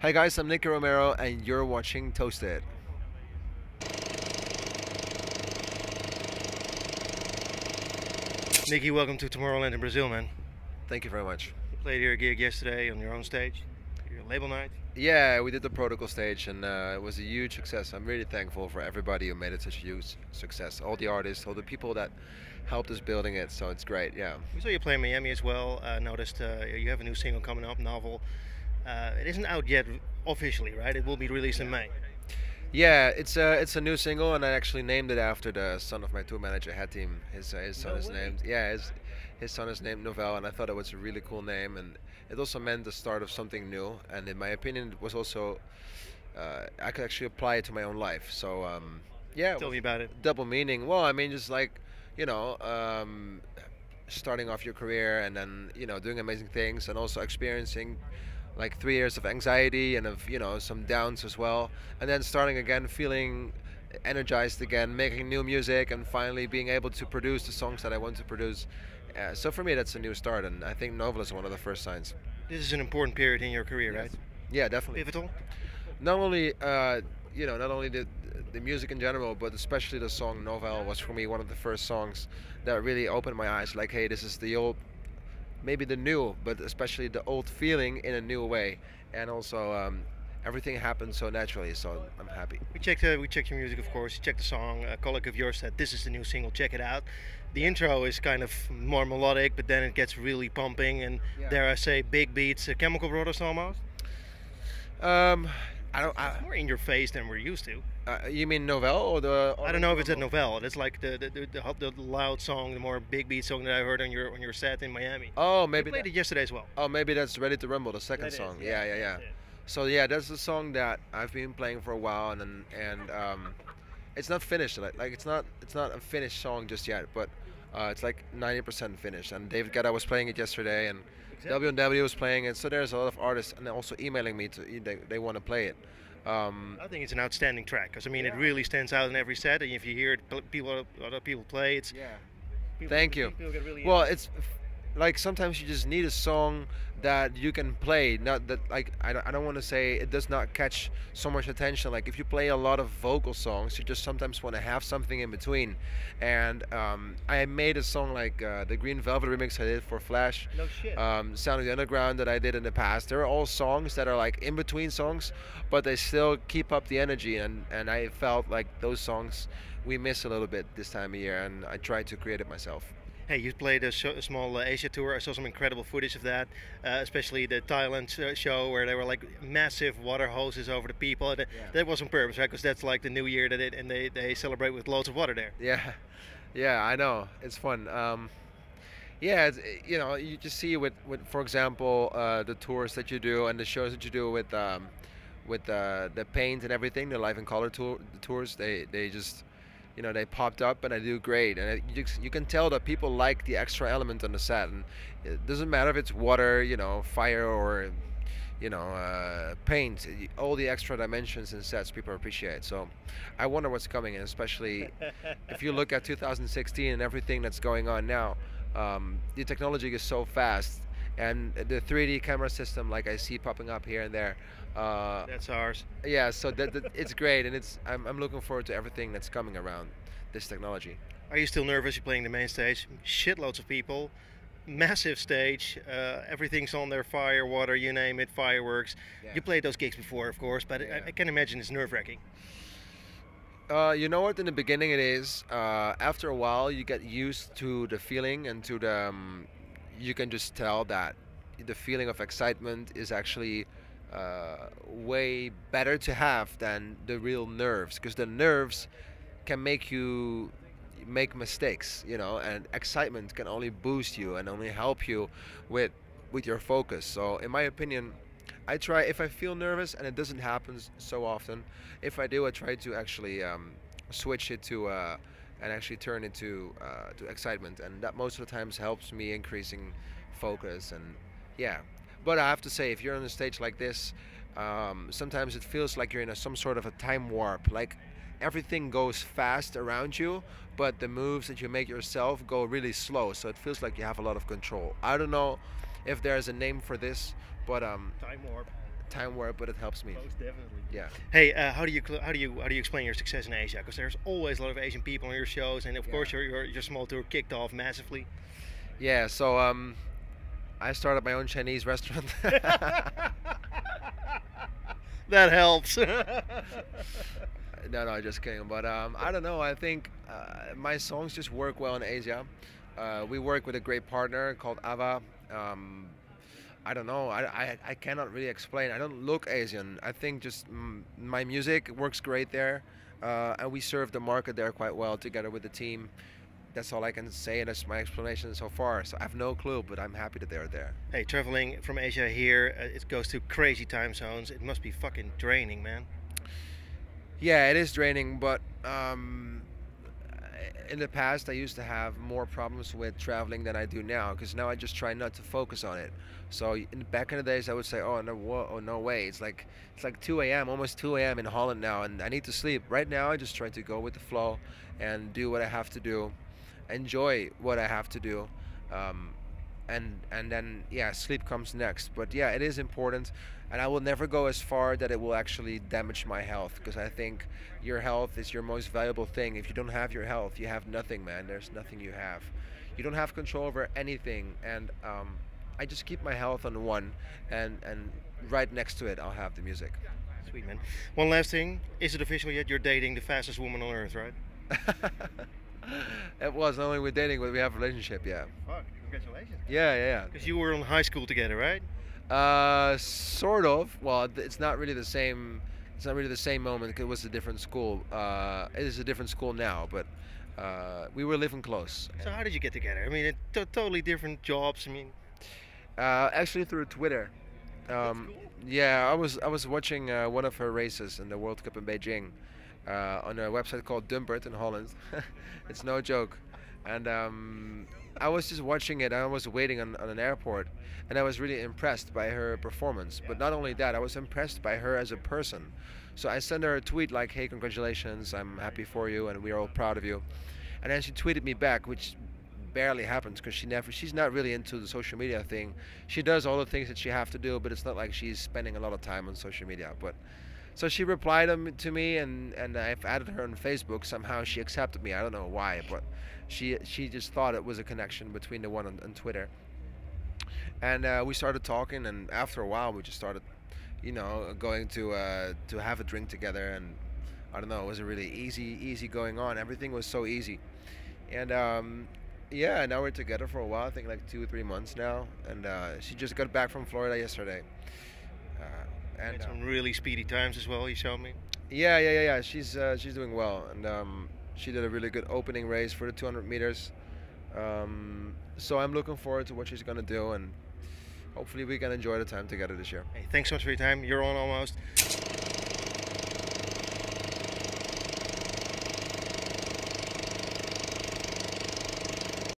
Hi guys, I'm Nicky Romero and you're watching Toasted. Nicky, welcome to Tomorrowland in Brazil, man. Thank you very much. You played here a gig yesterday on your own stage, your label night. Yeah, we did the protocol stage and it was a huge success. I'm really thankful for everybody who made it such a huge success. All the artists, all the people that helped us building it, so it's great, yeah. We saw you play in Miami as well. Noticed you have a new single coming up, Novel. It isn't out yet officially, right? It will be released in May. Yeah, it's a new single and I actually named it after the son of my tour manager, Hatim. His son No is way. named, his son is named Novell and I thought it was a really cool name and it also meant the start of something new and in my opinion it was also I could actually apply it to my own life. So yeah, it Tell was me about it. double meaning. Well, I mean, just like you know, starting off your career and then doing amazing things and also experiencing like 3 years of anxiety and of some downs as well, and then starting again, feeling energized again, making new music, and finally being able to produce the songs that I want to produce. So for me, that's a new start, and I think Novel is one of the first signs. This is an important period in your career, right? Yeah, definitely. Pivotal. Not only not only the music in general, but especially the song Novell was for me one of the first songs that really opened my eyes. Like, hey, this is the old, maybe the new, but especially the old feeling in a new way, and also everything happened so naturally. So I'm happy. We checked your music, of course. You checked the song. A colleague of yours said this is the new single. Check it out. The intro is kind of more melodic, but then it gets really pumping and Yeah. dare I say, big beats. Chemical Brothers almost. Um, I don't. It's more in your face than we're used to. You mean Novell or the? I don't know if it's a Novell. It's like the loud song, the more big beat song that I heard on your set in Miami. Oh, You maybe. played it yesterday as well. Oh, maybe that's Ready to Rumble, the second That is, song. yeah, Yeah. that's it. So yeah, that's the song that I've been playing for a while, and it's not finished. Like it's not a finished song just yet, but it's like 90% finished. And David Guetta was playing it yesterday, and Exactly. W&W was playing it. So there's a lot of artists, and they're also emailing me to they want to play it. I think it's an outstanding track because I mean it really stands out in every set, and if you hear it, other people play, it's Yeah. people, Thank you. People get really Well, into it. it's like sometimes you just need a song that you can play. Not that like I don't want to say it does not catch so much attention. Like if you play a lot of vocal songs, you just sometimes want to have something in between. And I made a song like the Green Velvet remix I did for Flash, No shit. Sound of the Underground that I did in the past. They're all songs that are like in between songs, but they still keep up the energy. And I felt like those songs we miss a little bit this time of year, and I tried to create it myself. Hey, you played a small Asia tour. I saw some incredible footage of that, especially the Thailand show where there were like massive water hoses over the people. That was on purpose, right? Because that's like the new year and they celebrate with loads of water there. Yeah, yeah, I know. It's fun. Yeah, you just see with for example, the tours that you do and the shows that you do with the paint and everything, the live in color tours. They just they popped up and I do great, and you can tell that people like the extra element on the set, and it doesn't matter if it's water, fire, or paint. All the extra dimensions in sets people appreciate. So I wonder what's coming, and especially if you look at 2016 and everything that's going on now, the technology is so fast, and the 3D camera system, like I see popping up here and there. That's ours. Yeah, so that it's great, and I'm looking forward to everything that's coming around this technology. Are you still nervous? You're playing the main stage, shitloads of people, massive stage, everything's on there, fire, water, you name it, fireworks. Yeah. You played those gigs before, of course, but Yeah. I can imagine it's nerve-wracking. You know what? In the beginning, it is. After a while, you get used to the feeling and to the. You can just tell that the feeling of excitement is actually way better to have than the real nerves, because the nerves can make you make mistakes, and excitement can only boost you and only help you with your focus. So, in my opinion, I try, if I feel nervous, and it doesn't happen so often. If I do, I try to actually switch it to and actually turn it to excitement, and that most of the times helps me increasing focus. And yeah, but I have to say, if you're on a stage like this, sometimes it feels like you're in some sort of a time warp. Like everything goes fast around you, but the moves that you make yourself go really slow. So it feels like you have a lot of control. I don't know if there's a name for this, but Time warp. time warp, but it helps me. Most definitely. Yeah. Hey, how do you explain your success in Asia? Because there's always a lot of Asian people on your shows, and of course your small tour kicked off massively. Yeah. So I started my own Chinese restaurant. That helps. No, no, just kidding. But I don't know. I think my songs just work well in Asia. We work with a great partner called Ava. Um, I don't know. I cannot really explain. I don't look Asian. I think just my music works great there, and we serve the market there quite well together with the team. That's all I can say, and that's my explanation so far. So I have no clue, but I'm happy that they're there. Hey, traveling from Asia here, it goes to crazy time zones. It must be fucking draining, man. Yeah, it is draining, but in the past I used to have more problems with traveling than I do now because now I just try not to focus on it. So back in the days I would say, oh no, oh no way, it's like 2 a.m., almost 2 a.m. in Holland now, and I need to sleep. Right now I just try to go with the flow and do what I have to do, enjoy what I have to do, um, and then yeah, sleep comes next. But yeah, it is important, and I will never go as far that it will actually damage my health because I think your health is your most valuable thing. If you don't have your health, you have nothing, man. There's nothing you have. You don't have control over anything, and I just keep my health on one, and right next to it, I'll have the music. Sweet, man. One last thing. Is it official yet? You're dating the fastest woman on earth, right? It was not only we're dating, but we have a relationship. Yeah. Fuck, congratulations. Yeah, yeah, Because you were in high school together, right? yeah. Sort of. Well, it's not really the same. It's not really the same moment. 'Cause it was a different school. It is a different school now, but we were living close. So how did you get together? I mean, totally different jobs. I mean, Actually, through Twitter. that's cool. Yeah, I was watching one of her races in the World Cup in Beijing on a website called Dumpert in Holland. It's no joke, and I was just watching it. I was waiting on an airport, and I was really impressed by her performance. But not only that, I was impressed by her as a person. So I sent her a tweet like, "Hey, congratulations! I'm happy for you, and we're all proud of you." And then she tweeted me back, which barely happens because she's not really into the social media thing. She does all the things that she have to do, but it's not like she's spending a lot of time on social media. But so she replied to me, and I've added her on Facebook. Somehow she accepted me. I don't know why, but she just thought it was a connection between the one on Twitter. And we started talking, and after a while we just started, going to have a drink together, and I don't know, it was a really easy going on. Everything was so easy, and yeah, now we're together for a while. I think like 2 or 3 months now, and she just got back from Florida yesterday. And Had some really speedy times as well. You showed me. yeah. She's doing well, and she did a really good opening race for the 200 meters. So I'm looking forward to what she's gonna do, and hopefully we can enjoy the time together this year. Hey, thanks so much for your time. You're on almost.